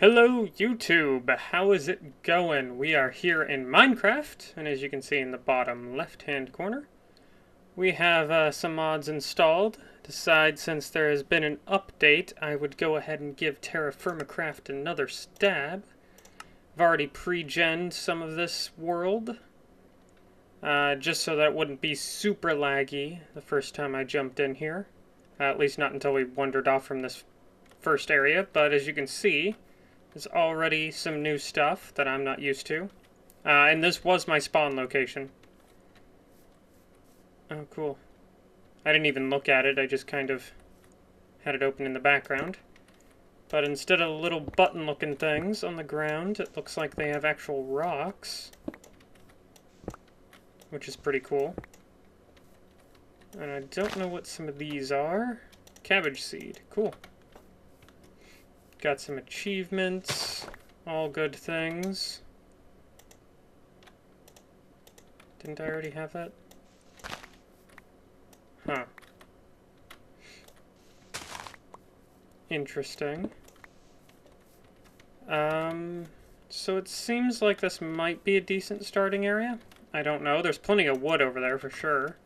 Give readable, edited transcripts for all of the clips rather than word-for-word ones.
Hello YouTube, how is it going? We are here in Minecraft, and as you can see in the bottom left hand corner, we have some mods installed. Decide since there has been an update, I would go ahead and give Terrafirmacraft another stab. I've already pre-genned some of this world, just so that it wouldn't be super laggy the first time I jumped in here. At least not until we wandered off from this first area, but as you can see, there's already some new stuff that I'm not used to. And this was my spawn location. Oh, cool. I didn't even look at it, I just kind of had it open in the background. But instead of little button-looking things on the ground, it looks like they have actual rocks. Which is pretty cool. And I don't know what some of these are. Cabbage seed, cool. Got some achievements, all good things. Didn't I already have that? Huh. Interesting. So it seems like this might be a decent starting area. I don't know, there's plenty of wood over there for sure.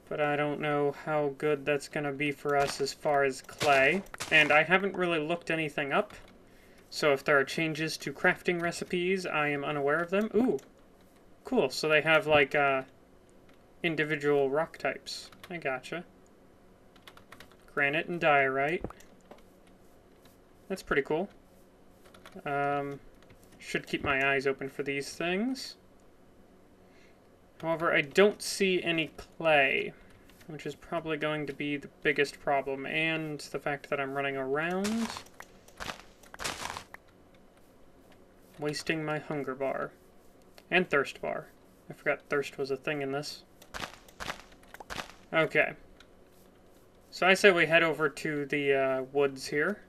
But I don't know how good that's gonna be for us as far as clay. And I haven't really looked anything up. So if there are changes to crafting recipes, I am unaware of them. Ooh, cool. So they have like individual rock types. I gotcha. Granite and diorite. That's pretty cool. Should keep my eyes open for these things. However, I don't see any clay, which is probably going to be the biggest problem, and the fact that I'm running around, wasting my hunger bar, and thirst bar. I forgot thirst was a thing in this. Okay. So I say we head over to the woods here.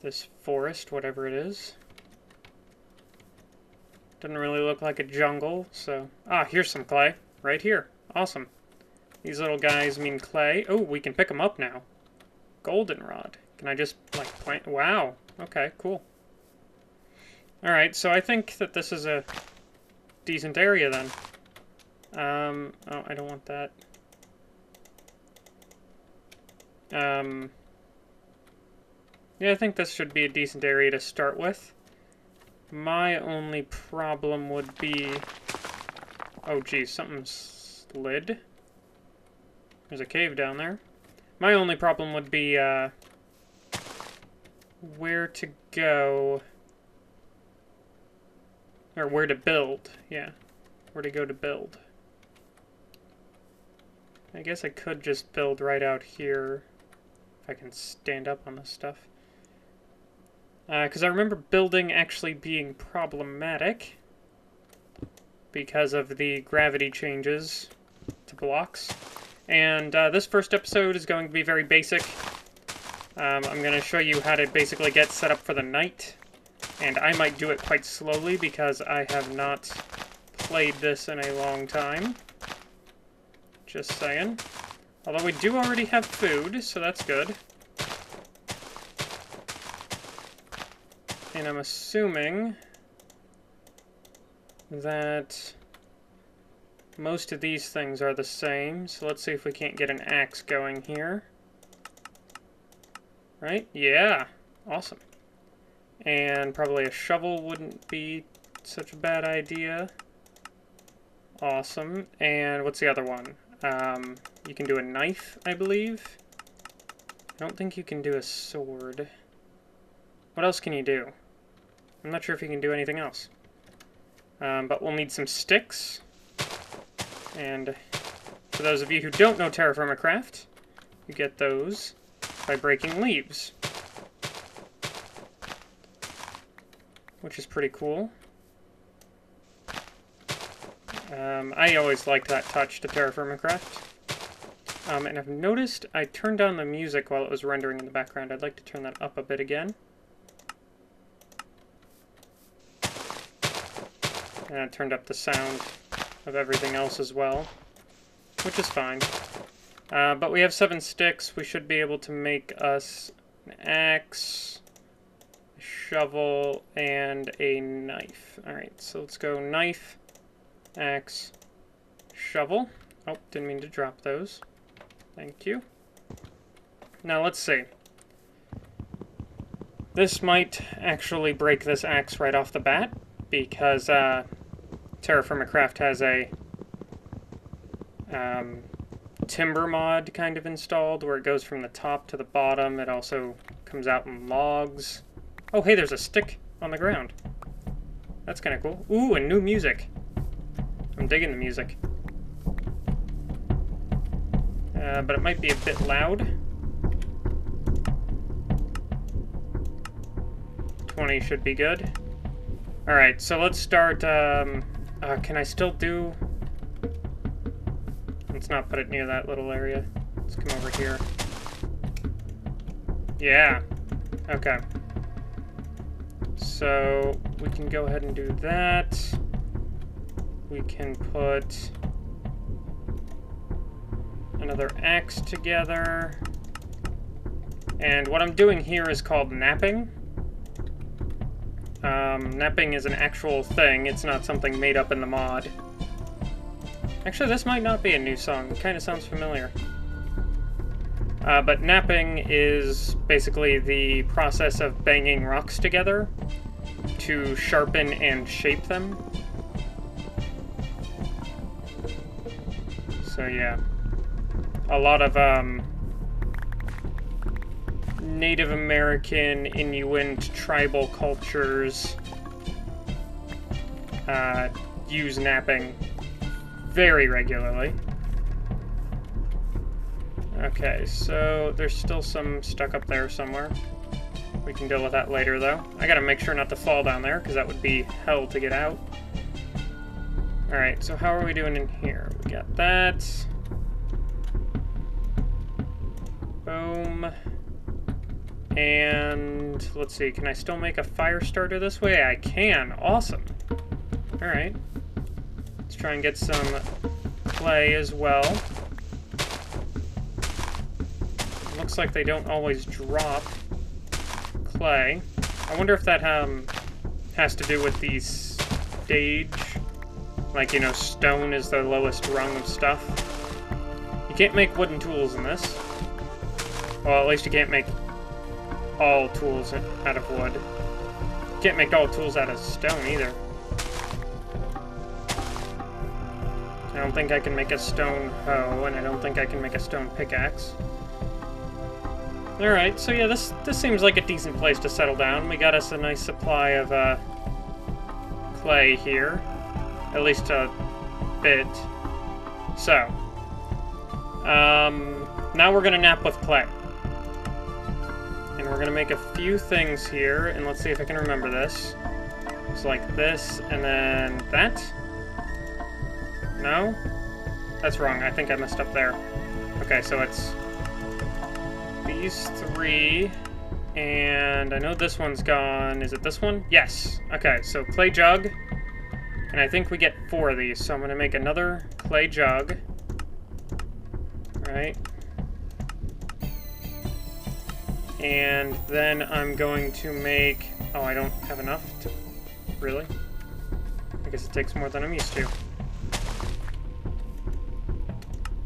This forest, whatever it is. Doesn't really look like a jungle, so... Ah, here's some clay. Right here. Awesome. These little guys mean clay. Oh, we can pick them up now. Goldenrod. Can I just, like, plant... Wow. Okay, cool. Alright, so I think that this is a decent area, then. Oh, I don't want that. Yeah, I think this should be a decent area to start with. My only problem would be... Oh, geez, something slid. There's a cave down there. My only problem would be, where to go... Or where to build, yeah. Where to go to build. I guess I could just build right out here, if I can stand up on this stuff. Because I remember building actually being problematic because of the gravity changes to blocks. And this first episode is going to be very basic. I'm going to show you how to basically get set up for the night. And I might do it quite slowly because I have not played this in a long time. Just saying. Although we do already have food, so that's good. And I'm assuming that most of these things are the same. So let's see if we can't get an axe going here. Right? Yeah. Awesome. And probably a shovel wouldn't be such a bad idea. Awesome. And what's the other one? You can do a knife, I believe. I don't think you can do a sword. What else can you do? I'm not sure if you can do anything else. But we'll need some sticks. And for those of you who don't know Terrafirmacraft, you get those by breaking leaves. Which is pretty cool. I always liked that touch to Terrafirmacraft. And I've noticed I turned down the music while it was rendering in the background. I'd like to turn that up a bit again. And I turned up the sound of everything else as well, which is fine. But we have 7 sticks. We should be able to make us an axe, a shovel, and a knife. Alright, so let's go knife, axe, shovel. Oh, didn't mean to drop those. Thank you. Now let's see. This might actually break this axe right off the bat, because Terrafirmacraft has a timber mod kind of installed, where it goes from the top to the bottom. It also comes out in logs. Oh, hey, there's a stick on the ground. That's kind of cool. Ooh, and new music. I'm digging the music. But it might be a bit loud. 20 should be good. Alright, so let's start, can I still do... Let's not put it near that little area. Let's come over here. Yeah. Okay. So, we can go ahead and do that. We can put another axe together. And what I'm doing here is called napping. Napping is an actual thing. It's not something made up in the mod. Actually, this might not be a new song. It kind of sounds familiar. But napping is basically the process of banging rocks together to sharpen and shape them. So yeah. A lot of Native American, Inuit, tribal cultures use napping very regularly. Okay, so there's still some stuck up there somewhere. We can deal with that later, though. I gotta make sure not to fall down there, because that would be hell to get out. Alright, so how are we doing in here? We got that. Boom. And let's see, can I still make a fire starter this way? I can. Awesome. Alright. Let's try and get some clay as well. Looks like they don't always drop clay. I wonder if that has to do with the stage. Like, you know, stone is the lowest rung of stuff. You can't make wooden tools in this. Well, at least you can't make all tools out of wood. You can't make all tools out of stone either. I don't think I can make a stone hoe, and I don't think I can make a stone pickaxe. Alright, so yeah, this seems like a decent place to settle down. We got us a nice supply of clay here. At least a bit. So, now we're gonna nap with clay. And we're gonna make a few things here, and let's see if I can remember this. It's like this, and then that. No? That's wrong. I think I messed up there. Okay, so it's these three, and I know this one's gone. Is it this one? Yes. Okay, so clay jug, and I think we get 4 of these, so I'm going to make another clay jug. Right. And then I'm going to make... Oh, I don't have enough to... Really? I guess it takes more than I'm used to.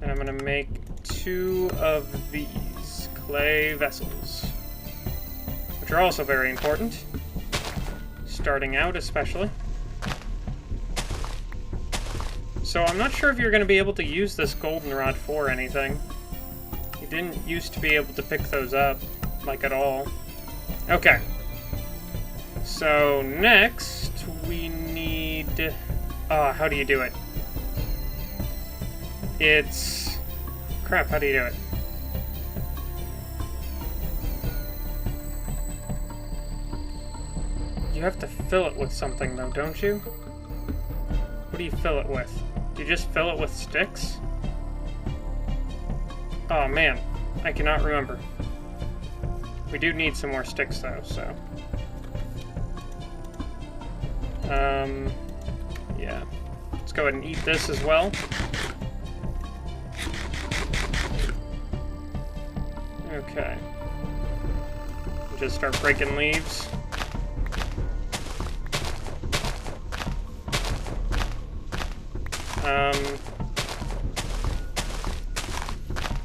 And I'm going to make 2 of these clay vessels, which are also very important, starting out especially. So I'm not sure if you're going to be able to use this goldenrod for anything. You didn't used to be able to pick those up, like at all. Okay. So next we need... how do you do it? It's... Crap, how do you do it? You have to fill it with something, though, don't you? What do you fill it with? Do you just fill it with sticks? Oh, man. I cannot remember. We do need some more sticks, though, so... yeah. Let's go ahead and eat this as well. Okay. just start breaking leaves.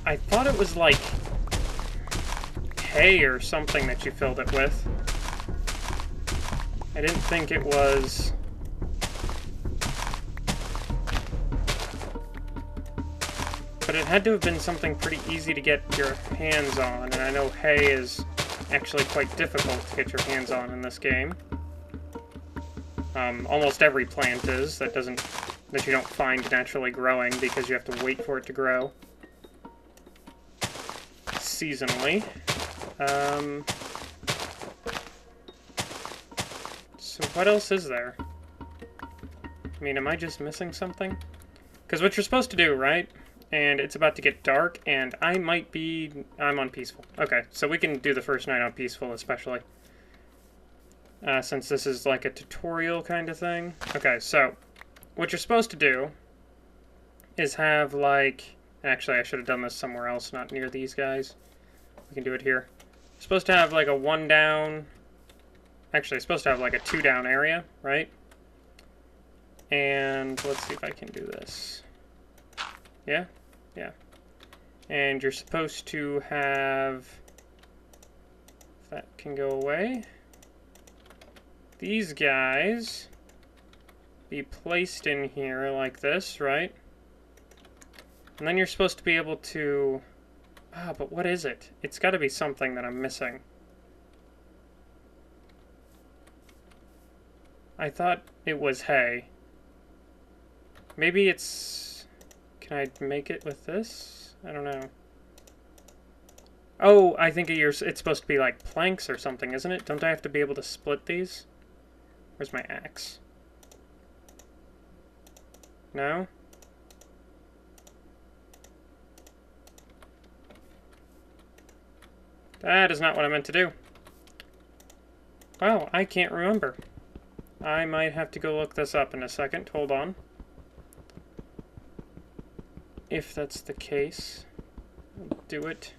I thought it was like hay or something that you filled it with. I didn't think it was... But it had to have been something pretty easy to get your hands on, and I know hay is actually quite difficult to get your hands on in this game. Almost every plant is that you don't find naturally growing because you have to wait for it to grow seasonally. So what else is there? I mean, am I just missing something? Because what you're supposed to do, right? And it's about to get dark, and I'm on peaceful. Okay, so we can do the first night on peaceful, especially. Since this is like a tutorial kind of thing. Okay, so what you're supposed to do is have like... Actually, I should have done this somewhere else, not near these guys. We can do it here. You're supposed to have like a 1 down... Actually, it's supposed to have like a 2 down area, right? And let's see if I can do this. Yeah? Yeah. And you're supposed to have... If that can go away. These guys be placed in here like this, right? And then you're supposed to be able to... Ah, but what is it? It's got to be something that I'm missing. I thought it was hay. Maybe it's... Can I make it with this? I don't know. Oh, I think it's supposed to be like planks or something, isn't it? Don't I have to be able to split these? Where's my axe? No? That is not what I meant to do. Wow, I can't remember. I might have to go look this up in a second. Hold on. If that's the case, I'll do it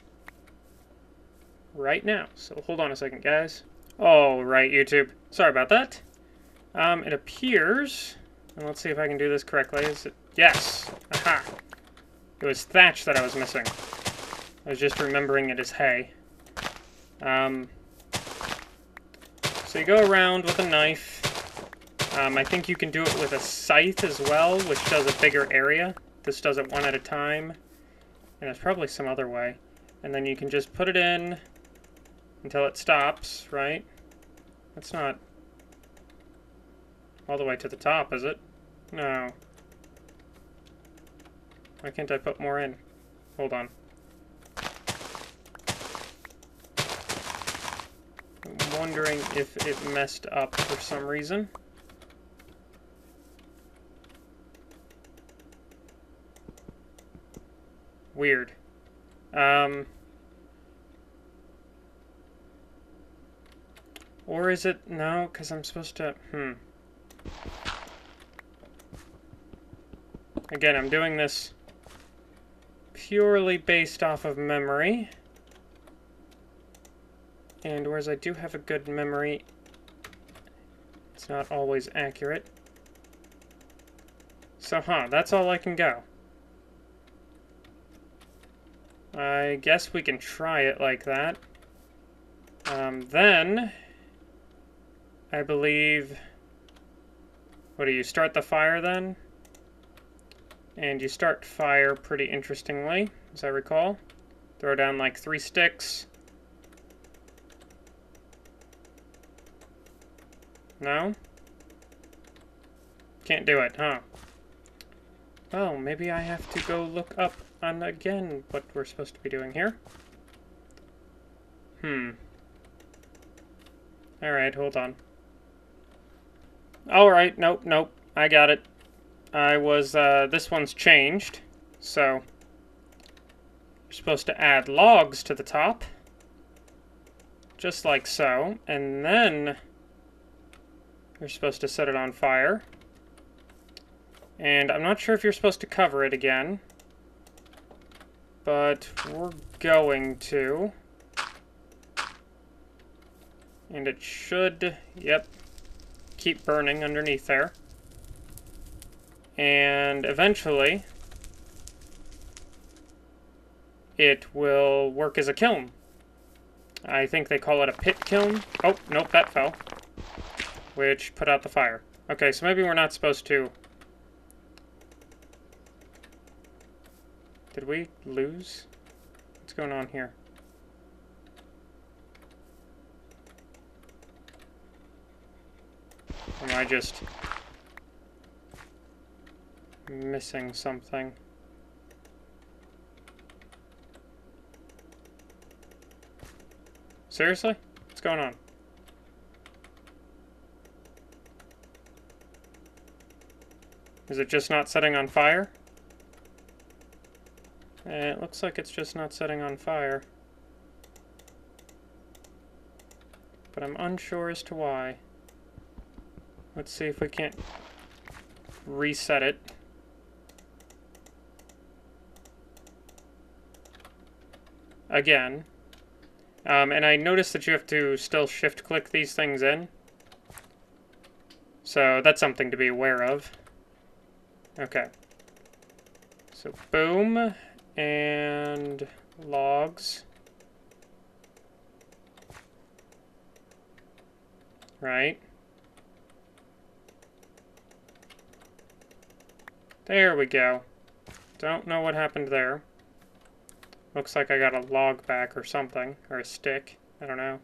right now. So hold on a second, guys. All right, YouTube. Sorry about that. It appears, and let's see if I can do this correctly. Is it? Yes. Aha. It was thatch that I was missing. I was just remembering it as hay. So you go around with a knife. I think you can do it with a scythe as well, which does a bigger area. This does it 1 at a time. And there's probably some other way. And then you can just put it in until it stops, right? That's not all the way to the top, is it? No. Why can't I put more in? Hold on. I'm wondering if it messed up for some reason. Weird. Or is it... No, because I'm supposed to... Again, I'm doing this purely based off of memory. And whereas I do have a good memory, it's not always accurate. So, that's all I can go. I guess we can try it like that. Then, I believe... What do you start the fire then? And you start fire pretty interestingly, as I recall. Throw down like 3 sticks. No? Can't do it, huh? Oh, maybe I have to go look up on again what we're supposed to be doing here. Alright, hold on. Alright, nope, I got it. I was, this one's changed, so you're supposed to add logs to the top, just like so, and then you're supposed to set it on fire, and I'm not sure if you're supposed to cover it again, but we're going to. And it should, yep, keep burning underneath there. And eventually, it will work as a kiln. I think they call it a pit kiln. Oh, nope, that fell. Which put out the fire. Okay, so maybe we're not supposed to... Did we lose? What's going on here? Or am I just missing something? Seriously? What's going on? Is it just not setting on fire? It looks like it's just not setting on fire. But I'm unsure as to why. Let's see if we can't reset it. Again. And I noticed that you have to still shift-click these things in. So that's something to be aware of. Okay. So boom, and logs. Right. There we go. Don't know what happened there. Looks like I got a log back or something, or a stick. I don't know.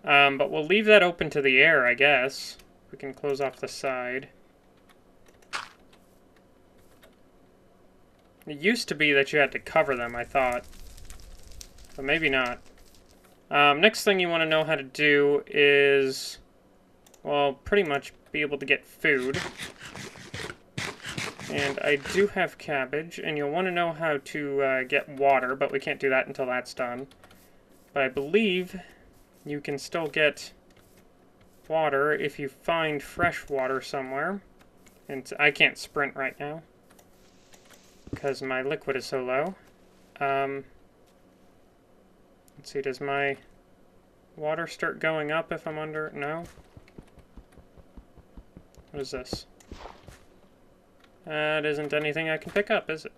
But we'll leave that open to the air, I guess. We can close off the side. It used to be that you had to cover them, I thought. But maybe not. Next thing you want to know how to do is, well, pretty much be able to get food. And I do have cabbage, and you'll want to know how to get water, but we can't do that until that's done. But I believe you can still get water if you find fresh water somewhere. And I can't sprint right now because my liquid is so low. Let's see, does my water start going up if I'm under? No? What is this? That isn't anything I can pick up, is it?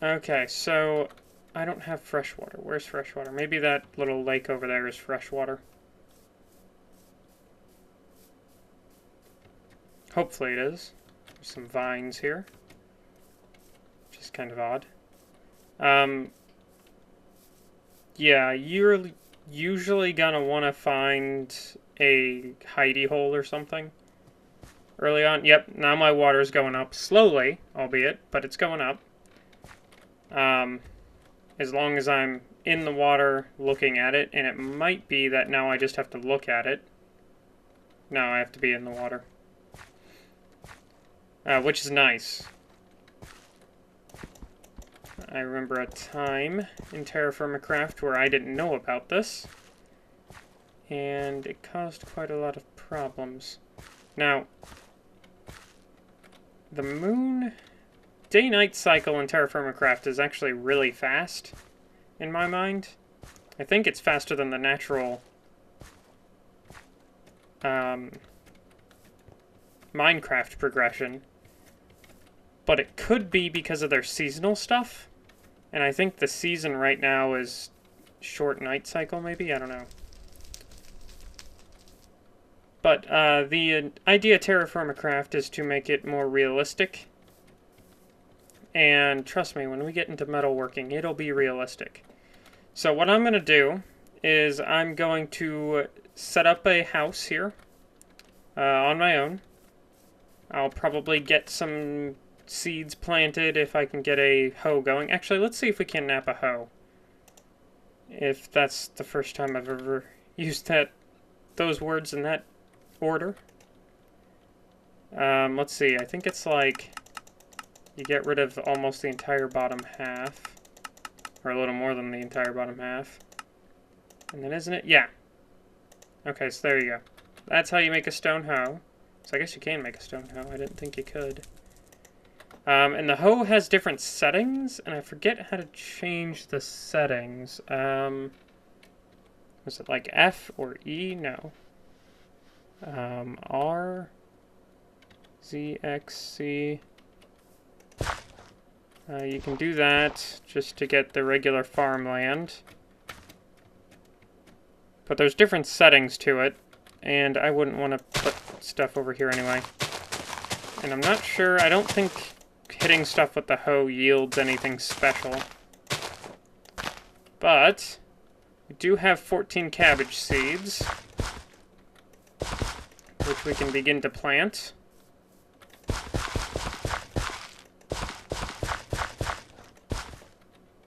Okay, so I don't have fresh water. Where's fresh water? Maybe that little lake over there is fresh water. Hopefully it is. There's some vines here, which is kind of odd. Yeah, you're usually gonna want to find a hidey hole or something early on. Yep, now my water's going up. Slowly, albeit, but it's going up. As long as I'm in the water looking at it, and it might be that now I just have to look at it. No, I have to be in the water. Which is nice. I remember a time in Terrafirmacraft where I didn't know about this, and it caused quite a lot of problems. Now, the moon day-night cycle in Terrafirmacraft is actually really fast, in my mind. I think it's faster than the natural Minecraft progression. But it could be because of their seasonal stuff. And I think the season right now is short night cycle, maybe? I don't know. But the idea of Terrafirmacraft is to make it more realistic. And trust me, when we get into metalworking, it'll be realistic. So what I'm going to do is I'm going to set up a house here on my own. I'll probably get some seeds planted if I can get a hoe going. Actually, let's see if we can nap a hoe. If that's the first time I've ever used those words in that order. Let's see, I think it's like you get rid of almost the entire bottom half. Or a little more than the entire bottom half. And then isn't it? Yeah. Okay, so there you go. That's how you make a stone hoe. So I guess you can make a stone hoe. I didn't think you could. And the hoe has different settings, and I forget how to change the settings. Was it like F or E? No. R, Z, X, C. You can do that just to get the regular farmland. But there's different settings to it, and I wouldn't want to put stuff over here anyway. And I'm not sure, I don't think hitting stuff with the hoe yields anything special. But we do have 14 cabbage seeds, which we can begin to plant.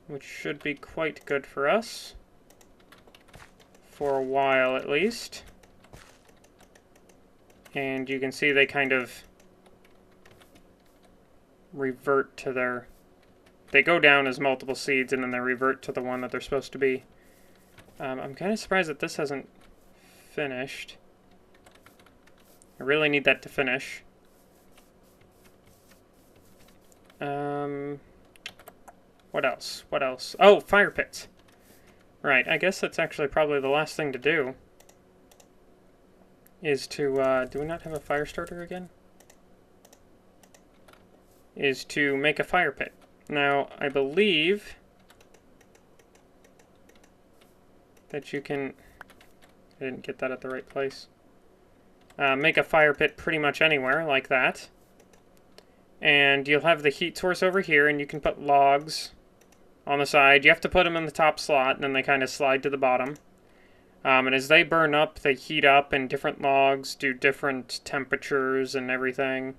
Which should be quite good for us. For a while, at least. And you can see they kind of revert to their... They go down as multiple seeds, and then they revert to the one that they're supposed to be. I'm kind of surprised that this hasn't finished. I really need that to finish. What else? What else? Oh, fire pits. Right, I guess that's actually probably the last thing to do. Is to, do we not have a fire starter again? Is to make a fire pit. Now, I believe that you can... I didn't get that at the right place. Make a fire pit pretty much anywhere, like that. And you'll have the heat source over here, and you can put logs on the side. You have to put them in the top slot, and then they kind of slide to the bottom. And as they burn up, they heat up, and different logs do different temperatures and everything.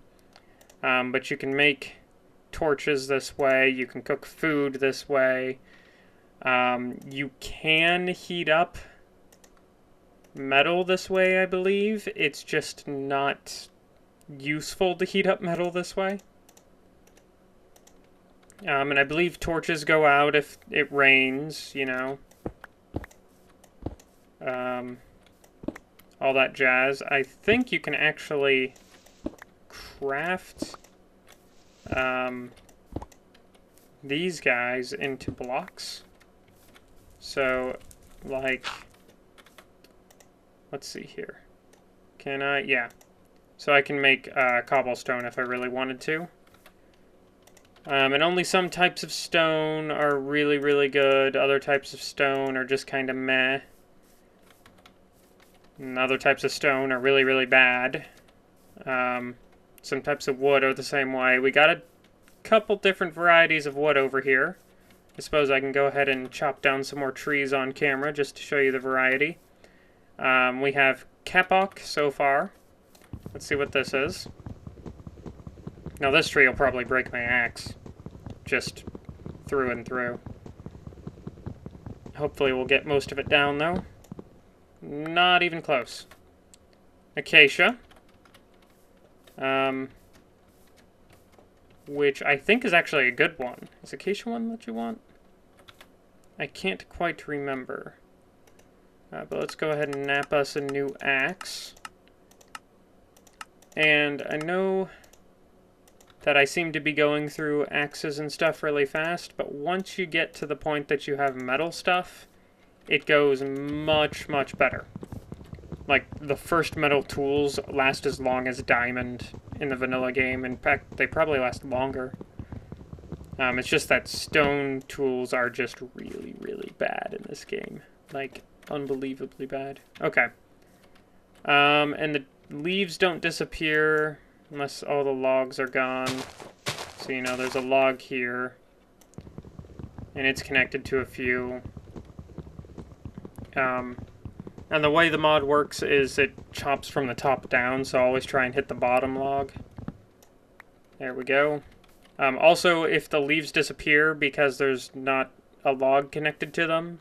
But you can make torches this way. You can cook food this way. You can heat up metal this way, I believe. It's just not useful to heat up metal this way. And I believe torches go out if it rains, you know. All that jazz. I think you can actually craft these guys into blocks. So, like, let's see here. Can I? Yeah. So I can make cobblestone if I really wanted to. And only some types of stone are really, really good. Other types of stone are just kind of meh. And other types of stone are really, really bad. Some types of wood are the same way. We got a couple different varieties of wood over here. I suppose I can go ahead and chop down some more trees on camera just to show you the variety. We have kapok so far. Let's see what this is. Now this tree will probably break my axe. Just through and through. Hopefully we'll get most of it down though. Not even close. Acacia. Which I think is actually a good one. Is acacia one that you want? I can't quite remember. But let's go ahead and nap us a new axe. And I know that I seem to be going through axes and stuff really fast, but once you get to the point that you have metal stuff, it goes much, much better. Like, the first metal tools last as long as diamond in the vanilla game. In fact, they probably last longer. It's just that stone tools are just really, really bad in this game. Like, unbelievably bad. Okay. And the leaves don't disappear unless all the logs are gone. So, you know, there's a log here. And it's connected to a few. And the way the mod works is it chops from the top down, so always try and hit the bottom log. There we go. Also, if the leaves disappear because there's not a log connected to them,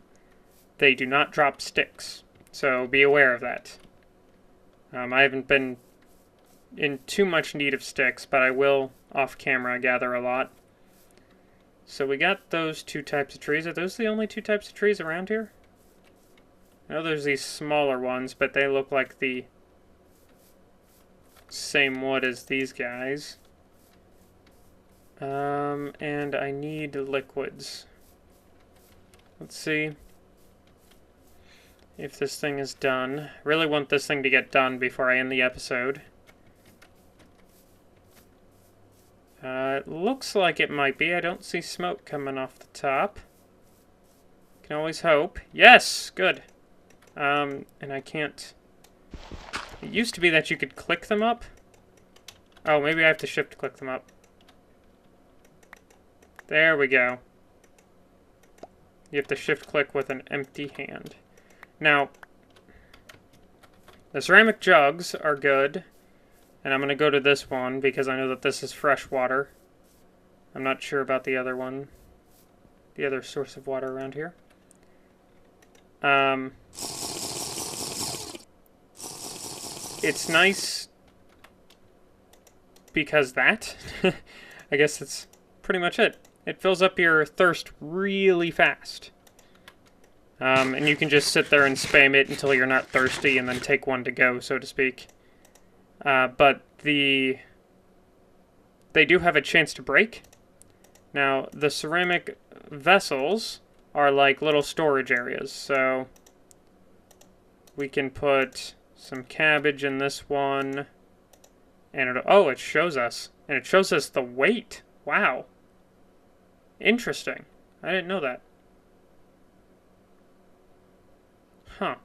they do not drop sticks. So be aware of that. I haven't been in too much need of sticks, but I will, off camera, gather a lot. So we got those two types of trees. Are those the only two types of trees around here? I know there's these smaller ones, but they look like the same wood as these guys. And I need liquids. Let's see. if this thing is done. Really want this thing to get done before I end the episode. It looks like it might be. I don't see smoke coming off the top. Can always hope. Yes! Good. And I can't... It used to be that you could click them up. Oh, maybe I have to shift click them up. There we go. You have to shift click with an empty hand. Now, the ceramic jugs are good. And I'm going to go to this one because I know that this is fresh water. I'm not sure about the other one. The other source of water around here. It's nice because that. I guess that's pretty much it. It fills up your thirst really fast. And you can just sit there and spam it until you're not thirsty and then take one to go, so to speak. But they do have a chance to break. Now, the ceramic vessels are like little storage areas, so we can put some cabbage in this one, and it shows us, and it shows us the weight. Wow. Interesting. I didn't know that. Huh.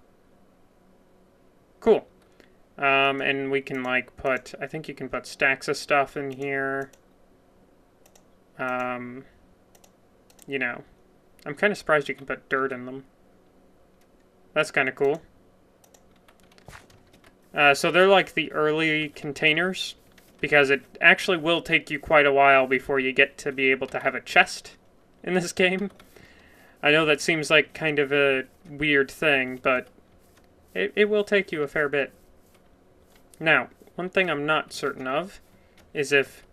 Cool. And we can, like, put... I think you can put stacks of stuff in here. You know. I'm kind of surprised you can put dirt in them. That's kind of cool. So they're like the early containers, because it actually will take you quite a while before you get to be able to have a chest in this game. I know that seems like kind of a weird thing, but it will take you a fair bit. Now, one thing I'm not certain of is if...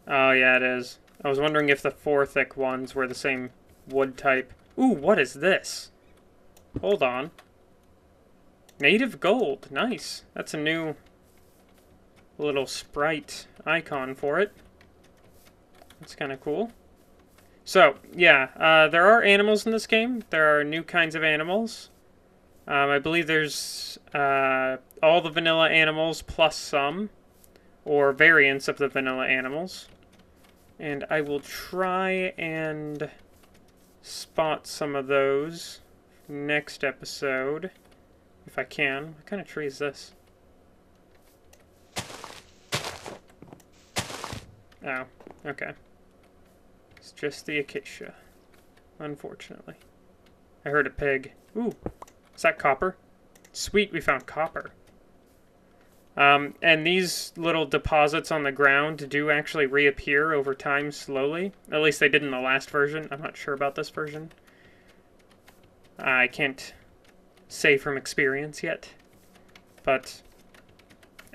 Oh, yeah, it is. I was wondering if the 4 thick ones were the same wood type. Ooh, what is this? Hold on. Native gold. Nice. That's a new little sprite icon for it. That's kind of cool. So, yeah, there are animals in this game. There are new kinds of animals. I believe there's all the vanilla animals plus some, or variants of the vanilla animals. And I will try and spot some of those next episode, if I can. What kind of tree is this? Oh, okay. It's just the acacia, unfortunately. I heard a pig. Ooh, is that copper? Sweet, we found copper. And these little deposits on the ground do actually reappear over time slowly. At least they did in the last version. I'm not sure about this version. I can't say from experience yet. But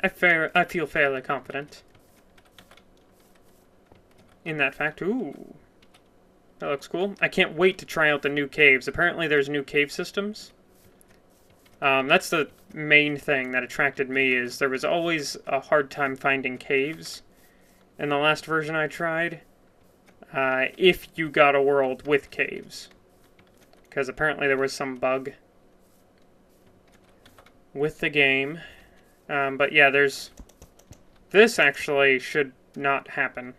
I feel fairly confident in that fact. Ooh, that looks cool. I can't wait to try out the new caves. Apparently there's new cave systems. That's the main thing that attracted me, is there was always a hard time finding caves in the last version I tried, if you got a world with caves. Because apparently there was some bug with the game. But yeah, this actually should not happen.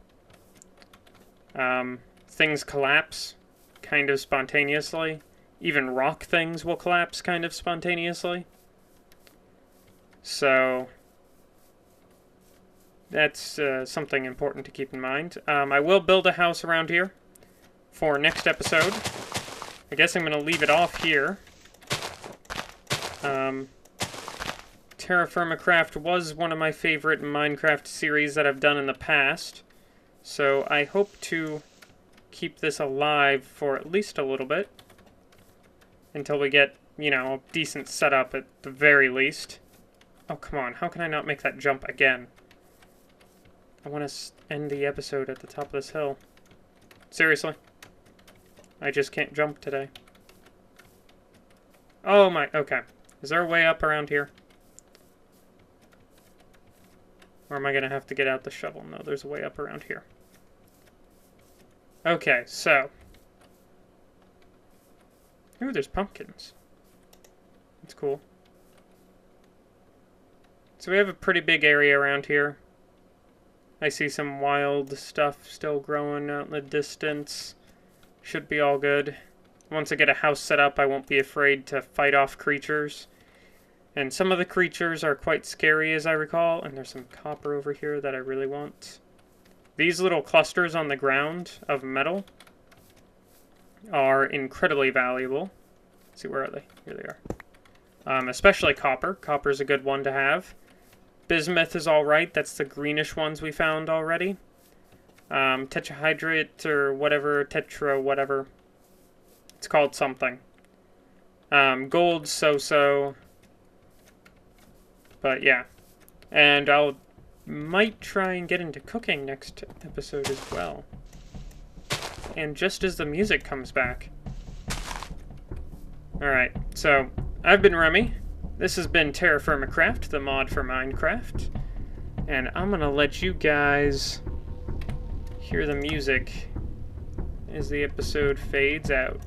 Things collapse kind of spontaneously. Even rock things will collapse kind of spontaneously. So that's something important to keep in mind. I will build a house around here for next episode. I guess I'm going to leave it off here. Terrafirmacraft was one of my favorite Minecraft series that I've done in the past. So I hope to keep this alive for at least a little bit. Until we get, you know, a decent setup at the very least. Oh, come on. How can I not make that jump again? I want to end the episode at the top of this hill. Seriously? I just can't jump today. Oh my... Okay. Is there a way up around here? Or am I going to have to get out the shovel? No, there's a way up around here. Okay, so... Ooh, there's pumpkins. It's cool. So we have a pretty big area around here. I see some wild stuff still growing out in the distance. Should be all good. Once I get a house set up, I won't be afraid to fight off creatures. And some of the creatures are quite scary, as I recall. And there's some copper over here that I really want. These little clusters on the ground of metal are incredibly valuable. Let's see, where are they? Here they are. Especially copper. Copper's a good one to have. Bismuth is alright. That's the greenish ones we found already. Tetrahydrate or whatever. Tetra whatever. It's called something. Gold so-so. But yeah. And might try and get into cooking next episode as well. And just as the music comes back. Alright, so I've been Remy. This has been Terrafirmacraft, the mod for Minecraft. And I'm gonna let you guys hear the music as the episode fades out.